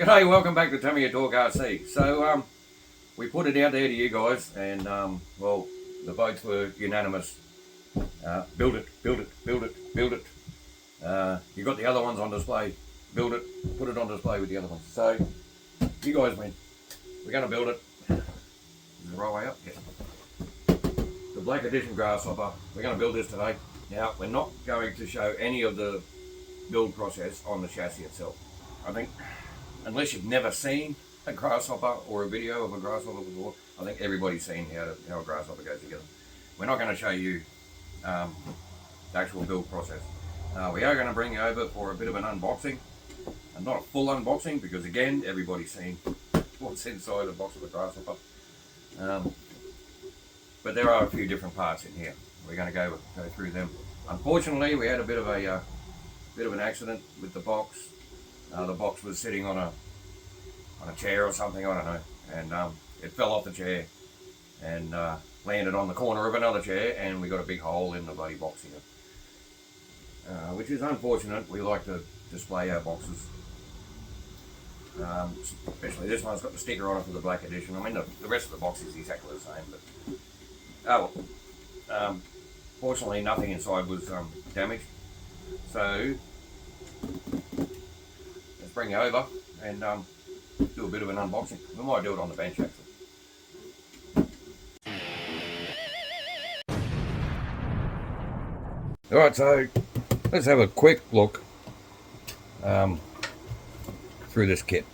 G'day, welcome back to Tamiya Talk RC. So, we put it out there to you guys, and well, the votes were unanimous. Build it, build it, build it, build it. You got the other ones on display. Build it, put it on display with the other ones. So, you guys win. We're going to build it. Is it the right way up? Yeah. The Black Edition Grasshopper. We're going to build this today. Now, we're not going to show any of the build process on the chassis itself. I think, unless you've never seen a Grasshopper or a video of a Grasshopper before, I think everybody's seen how a Grasshopper goes together. We're not going to show you the actual build process. We are going to bring you over for a bit of an unboxing, and not a full unboxing because again, everybody's seen what's inside the box of a Grasshopper. But there are a few different parts in here. We're going to go through them. Unfortunately, we had a bit of an accident with the box. The box was sitting on a chair or something, I don't know, and it fell off the chair and landed on the corner of another chair, and we got a big hole in the bloody box here, which is unfortunate. We like to display our boxes, especially this one's got the sticker on it for the Black Edition. I mean, the rest of the box is exactly the same, but fortunately nothing inside was damaged. So let's bring you over and do a bit of an unboxing. We might do it on the bench actually. Alright, so let's have a quick look through this kit.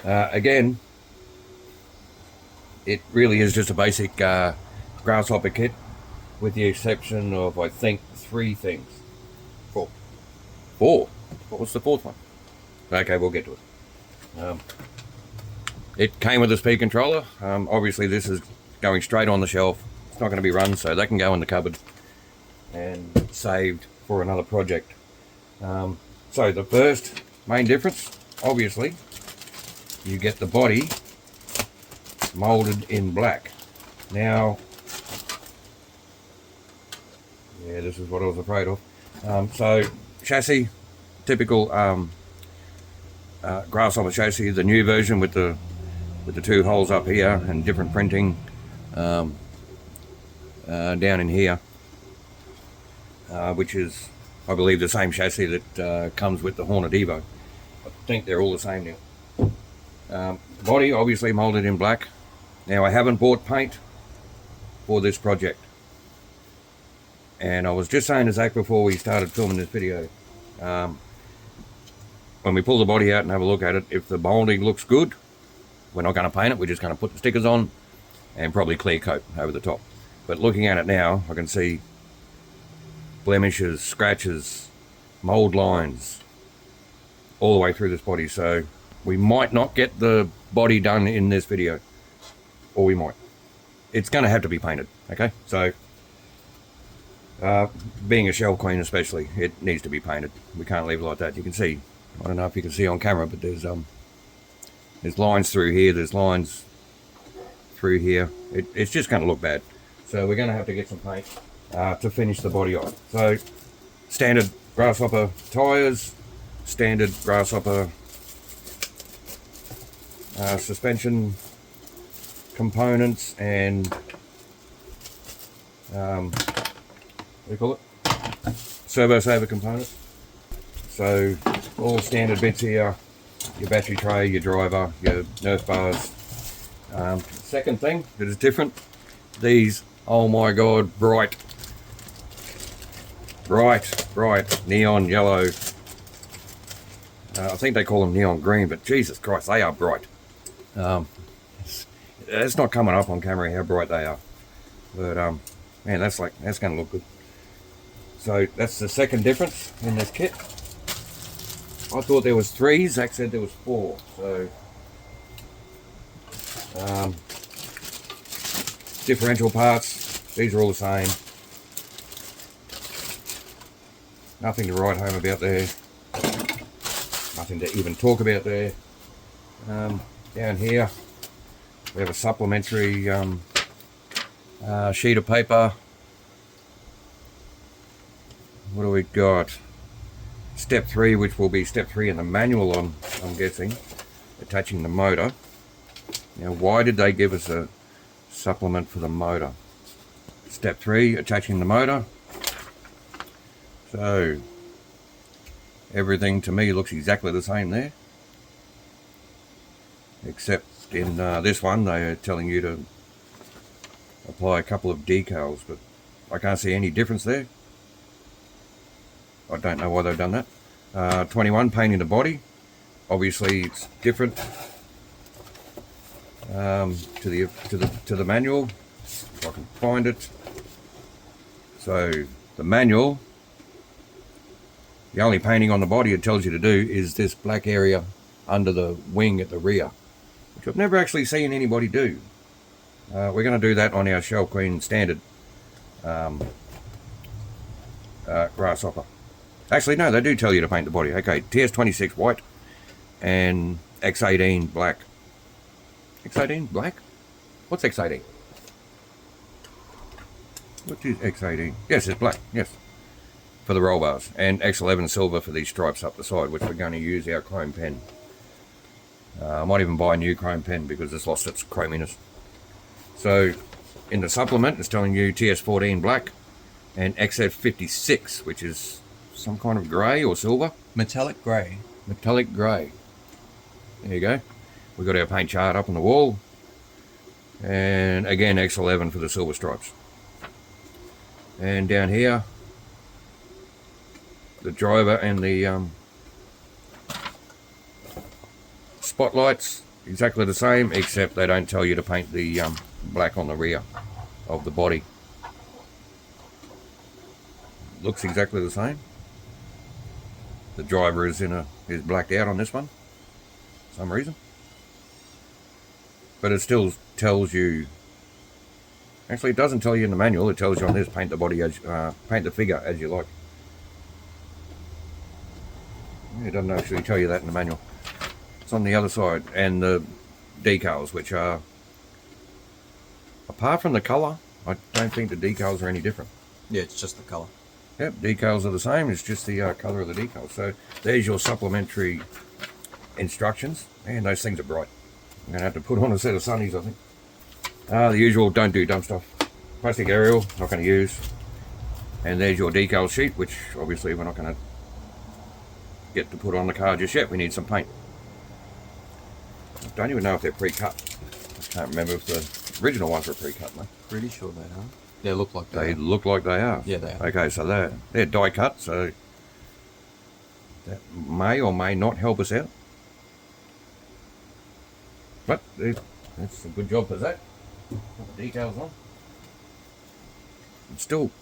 Again, it really is just a basic Grasshopper kit, with the exception of, I think, 3 things. 4. What's the 4th one? Okay, we'll get to it. It came with a speed controller. Obviously this is going straight on the shelf. It's not going to be run, so that can go in the cupboard and saved for another project. So the first main difference, obviously, you get the body molded in black. Now, yeah, this is what I was afraid of. So chassis, typical Grasshopper chassis, the new version with the 2 holes up here and different printing down in here, which is, I believe, the same chassis that comes with the Hornet Evo. I think they're all the same now. Body obviously molded in black. Now, I haven't bought paint for this project, and I was just saying to Zach before we started filming this video, when we pull the body out and have a look at it, if the molding looks good, we're not going to paint it. We're just going to put the stickers on and probably clear coat over the top. But looking at it now, I can see blemishes, scratches, mold lines all the way through this body. So we might not get the body done in this video, or we might. It's going to have to be painted, okay? So being a shell queen especially, it needs to be painted. We can't leave it like that. You can see, I don't know if you can see on camera, but there's lines through here, there's lines through here. It's just going to look bad. So we're going to have to get some paint to finish the body off. So standard Grasshopper tyres, standard Grasshopper suspension components, and what do you call it? Servo saver components. So all standard bits here, your battery tray, your driver, your Nerf bars. Second thing that is different, these, oh my god, bright neon yellow. I think they call them neon green, but Jesus Christ, they are bright. It's not coming up on camera how bright they are, but man, that's going to look good. So that's the second difference in this kit. I thought there was 3. Zach said there was 4. So differential parts, these are all the same. Nothing to write home about there. Nothing to even talk about there. Down here we have a supplementary sheet of paper. What do we got? Step 3, which will be step 3 in the manual, I'm guessing. attaching the motor. Now, why did they give us a supplement for the motor? Step 3, attaching the motor. So everything to me looks exactly the same there, except in this one they are telling you to apply a couple of decals, but I can't see any difference there. I don't know why they've done that. 21, painting the body. Obviously it's different to the manual, if I can find it. So the manual, the only painting on the body it tells you to do is this black area under the wing at the rear, which I've never actually seen anybody do. We're going to do that on our Shell Queen standard Grasshopper. Actually, no, they do tell you to paint the body. Okay, TS26 white and X18 black. X18 black? What's X18? What is X18? Yes, it's black, yes. For the roll bars. And X11 silver for these stripes up the side, which we're going to use our chrome pen. I might even buy a new chrome pen because it's lost its chrominess. So, in the supplement, it's telling you TS14 black and XF56, which is some kind of grey or silver. Metallic grey. Metallic grey. There you go. We've got our paint chart up on the wall. And again, X11 for the silver stripes. And down here, the driver and the spotlights, exactly the same, except they don't tell you to paint the black on the rear of the body. Looks exactly the same. The driver is blacked out on this one for some reason, but it still tells you. Actually, it doesn't tell you in the manual. It tells you on this: paint the body as paint the figure as you like. It doesn't actually tell you that in the manual. It's on the other side, and the decals, which are, apart from the colour, I don't think the decals are any different. Yeah, it's just the colour. Yep, decals are the same, it's just the colour of the decals. So there's your supplementary instructions, and those things are bright. I'm going to have to put on a set of sunnies, I think. The usual don't do dumb stuff. Plastic aerial, not going to use. And there's your decal sheet, which obviously we're not going to get to put on the car just yet. We need some paint. I don't even know if they're pre-cut. I can't remember if the original ones were pre-cut, mate. Pretty sure they are. They look like they look like they are. Yeah, they are. Okay, so they're die cut, so that may or may not help us out. But that's a good job for that. Put the decals on. It's still,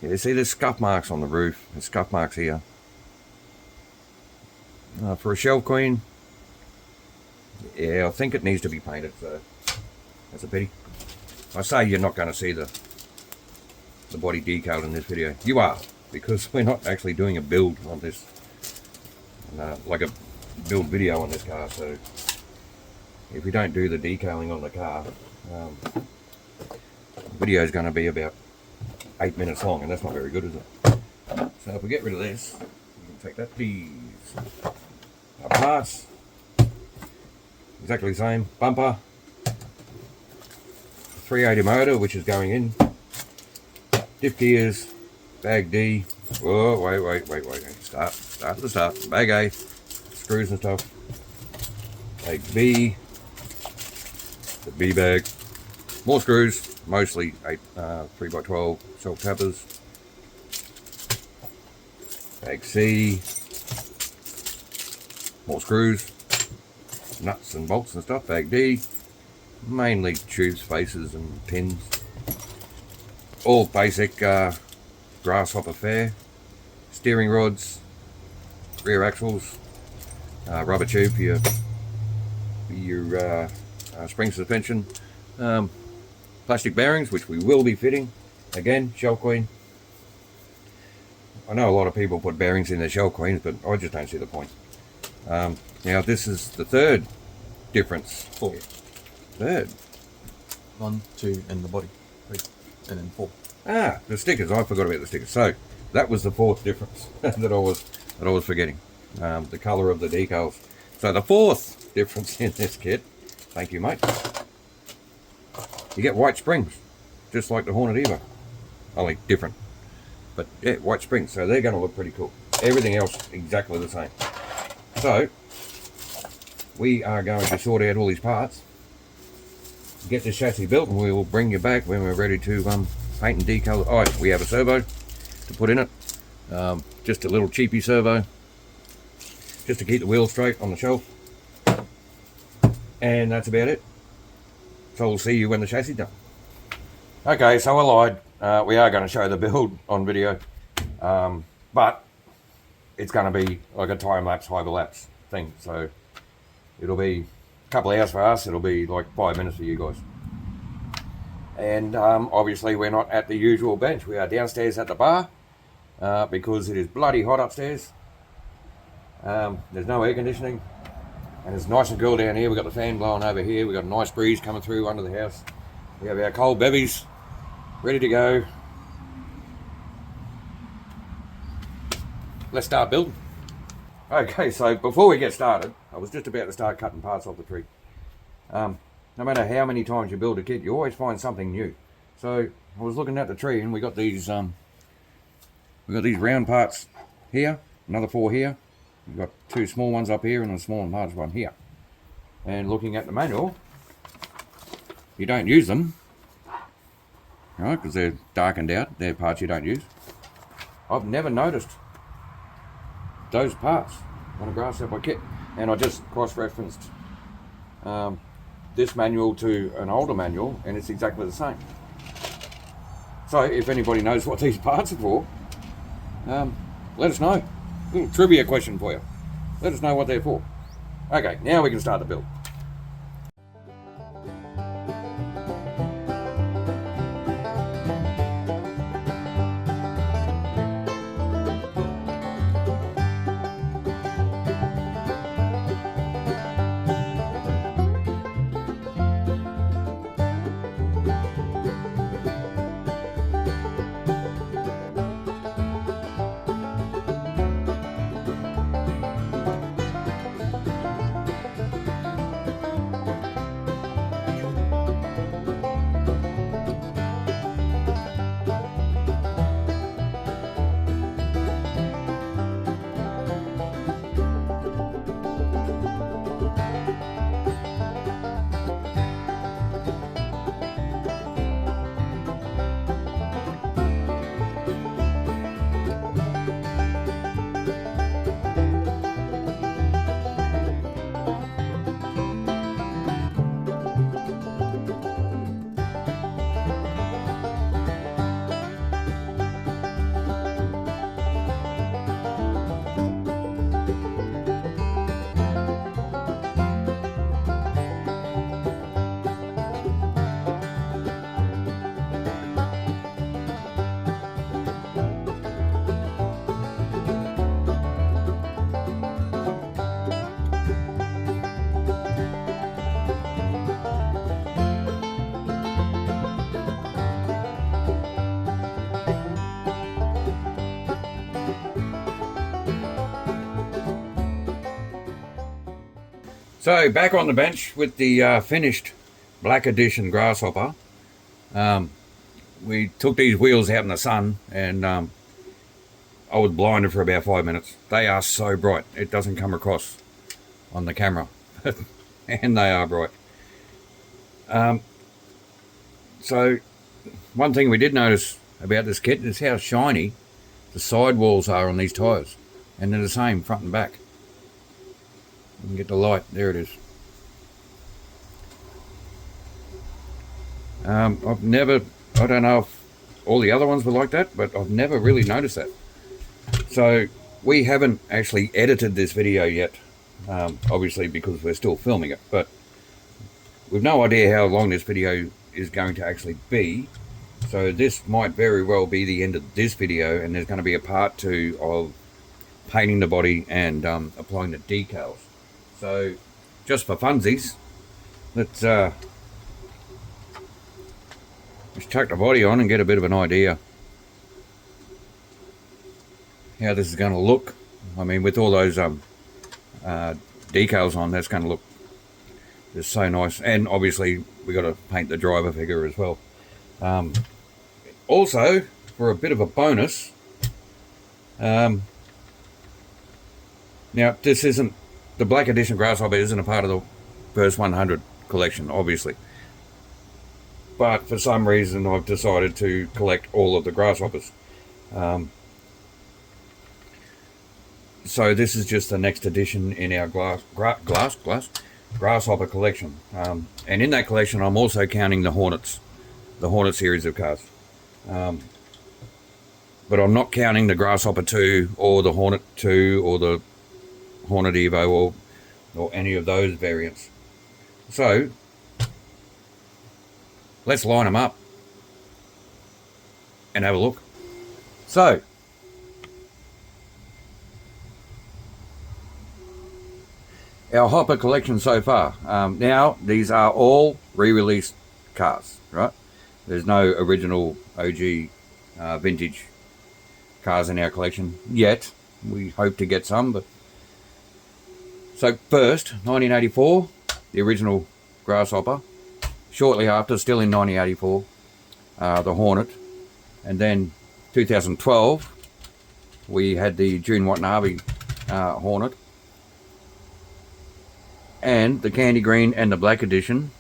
yeah, you see there's scuff marks on the roof. There's scuff marks here. For a Shell Queen, yeah, I think it needs to be painted, so that's a pity. I say you're not going to see the body decal in this video. You are, because we're not actually doing a build on this, like a build video on this car. So if we don't do the decaling on the car, the video is going to be about 8 minutes long, and that's not very good, is it? So if we get rid of this, you can take that piece. Our parts, exactly the same. Bumper. 380 motor, which is going in. Diff gears, bag D. Oh, wait. Start at the start. Bag A, screws and stuff. Bag B, the B bag. More screws, mostly 3x12 self tappers. Bag C, more screws, nuts and bolts and stuff. Bag D. Mainly tubes, faces and pins. All basic Grasshopper fare. Steering rods, rear axles, rubber tube for your spring suspension. Plastic bearings, which we will be fitting. Again, Shell Queen. I know a lot of people put bearings in their Shell Queens, but I just don't see the point. Now this is the third difference. Third. 1, 2, and the body. 3, and then 4. The stickers. I forgot about the stickers. So that was the fourth difference that I was forgetting. The colour of the decals. So the fourth difference in this kit, thank you mate, you get white springs, just like the Hornet Evo, only different. But yeah, white springs, so they're going to look pretty cool. Everything else exactly the same. So we are going to sort out all these parts, get this chassis built, and we will bring you back when we're ready to paint and decal. Oh, we have a servo to put in it, just a little cheapy servo, just to keep the wheel straight on the shelf, and that's about it. So we'll see you when the chassis is done. Okay, so I lied. We are going to show the build on video, but it's going to be like a time-lapse, hyperlapse thing. So it'll be a couple of hours for us. It'll be like 5 minutes for you guys. And obviously we're not at the usual bench. We are downstairs at the bar because it is bloody hot upstairs. There's no air conditioning, and it's nice and cool down here. We've got the fan blowing over here. We've got a nice breeze coming through under the house. We have our cold bevies ready to go. Let's start building. Okay, so before we get started, I was just about to start cutting parts off the tree. No matter how many times you build a kit, you always find something new. So I was looking at the tree, and we got these round parts here, another 4 here. We've got 2 small ones up here and a small and large one here. And looking at the manual, you don't use them, right? Because they're darkened out. They're parts you don't use. I've never noticed those parts on a Grasshopper kit, and I just cross-referenced this manual to an older manual, and it's exactly the same. So if anybody knows what these parts are for, let us know. Little trivia question for you. Let us know what they're for. Okay, now we can start the build. So back on the bench with the finished Black Edition Grasshopper. We took these wheels out in the sun, and I was blinded for about 5 minutes. They are so bright. It doesn't come across on the camera. And they are bright. So one thing we did notice about this kit is how shiny the sidewalls are on these tyres. And they're the same front and back. You can get the light. There it is. I've never, I don't know if all the other ones were like that, but I've never really noticed that. So we haven't actually edited this video yet, obviously because we're still filming it, but we've no idea how long this video is going to actually be. So this might very well be the end of this video, and there's going to be a part 2 of painting the body and applying the decals. So just for funsies, let's chuck the body on and get a bit of an idea how this is going to look. I mean, with all those decals on, that's going to look just so nice. And obviously we got to paint the driver figure as well. Also, for a bit of a bonus, now this isn't, the Black Edition Grasshopper isn't a part of the first 100 collection, obviously. But for some reason I've decided to collect all of the Grasshoppers. So this is just the next edition in our Grasshopper collection. And in that collection I'm also counting the Hornet series of cars. But I'm not counting the Grasshopper 2 or the Hornet 2 or the Hornet Evo or any of those variants. So let's line them up and have a look. So our Hopper collection so far. Now these are all re-released cars, right? There's no original OG vintage cars in our collection yet. We hope to get some, but so first 1984, the original Grasshopper. Shortly after, still in 1984, the Hornet, and then 2012 we had the June Watanabe Hornet, and the Candy Green and the Black Edition,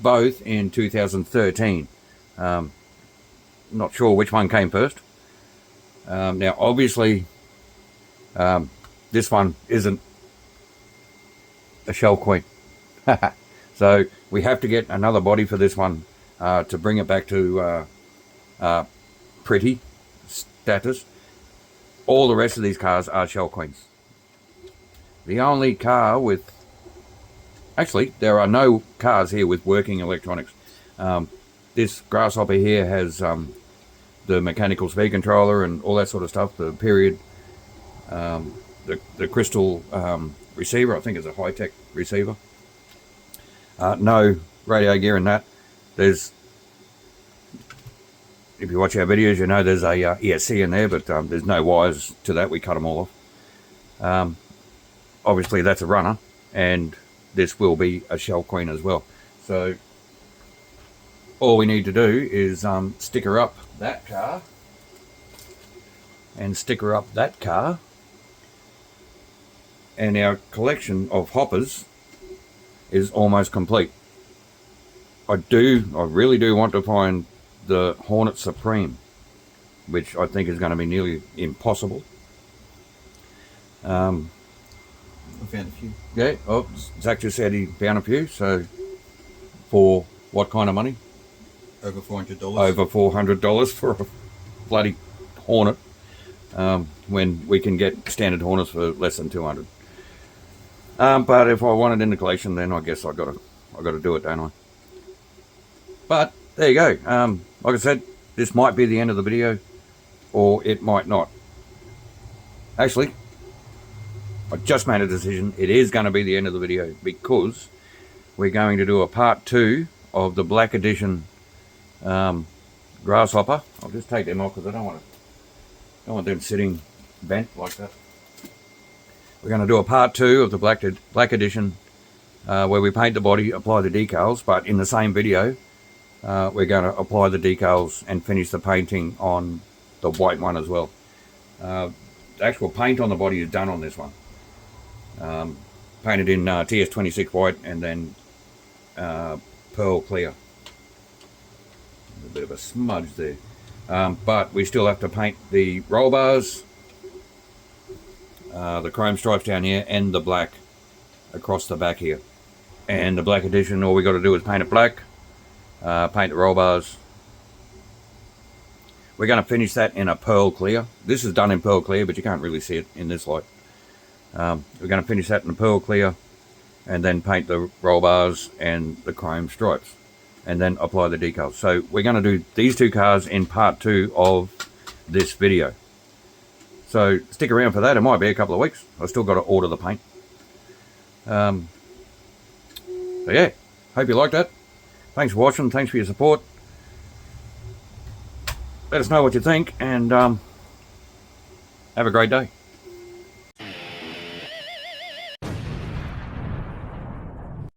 both in 2013. Not sure which one came first. Now obviously this one isn't a shell queen. So we have to get another body for this one to bring it back to pretty status. All the rest of these cars are shell queens. The only car with, actually there are no cars here with working electronics. This Grasshopper here has the mechanical speed controller and all that sort of stuff, the period, the crystal receiver. I think it's a high-tech receiver. No radio gear in that. There's, if you watch our videos, you know there's a ESC in there, but there's no wires to that. We cut them all off. Obviously that's a runner, and this will be a shell queen as well. So all we need to do is sticker up that car and sticker up that car, and our collection of hoppers is almost complete. I really do want to find the Hornet Supreme, which I think is going to be nearly impossible. I found a few. Yeah, oh, Zach just said he found a few, so for what kind of money? Over $400. Over $400 for a bloody Hornet, when we can get standard Hornets for less than $200. But if I want it in the collection, then I guess I got to do it, don't I? But there you go. Like I said, this might be the end of the video, or it might not. Actually, I just made a decision. It is going to be the end of the video, because we're going to do a part 2 of the Black Edition Grasshopper. I'll just take them off because I don't want them sitting bent like that. We're going to do a part 2 of the Black Edition, where we paint the body, apply the decals, but in the same video we're going to apply the decals and finish the painting on the white one as well. The actual paint on the body is done on this one. Painted in TS26 white and then pearl clear. A bit of a smudge there. But we still have to paint the roll bars, the chrome stripes down here, and the black across the back here. And the Black Edition, all we got to do is paint it black, paint the roll bars. We're going to finish that in a pearl clear. This is done in pearl clear, but you can't really see it in this light. We're going to finish that in a pearl clear, and then paint the roll bars and the chrome stripes, and then apply the decals. So we're going to do these 2 cars in part 2 of this video. So stick around for that. It might be a couple of weeks. I've still got to order the paint. So yeah, hope you liked that. Thanks for watching. Thanks for your support. Let us know what you think, and have a great day.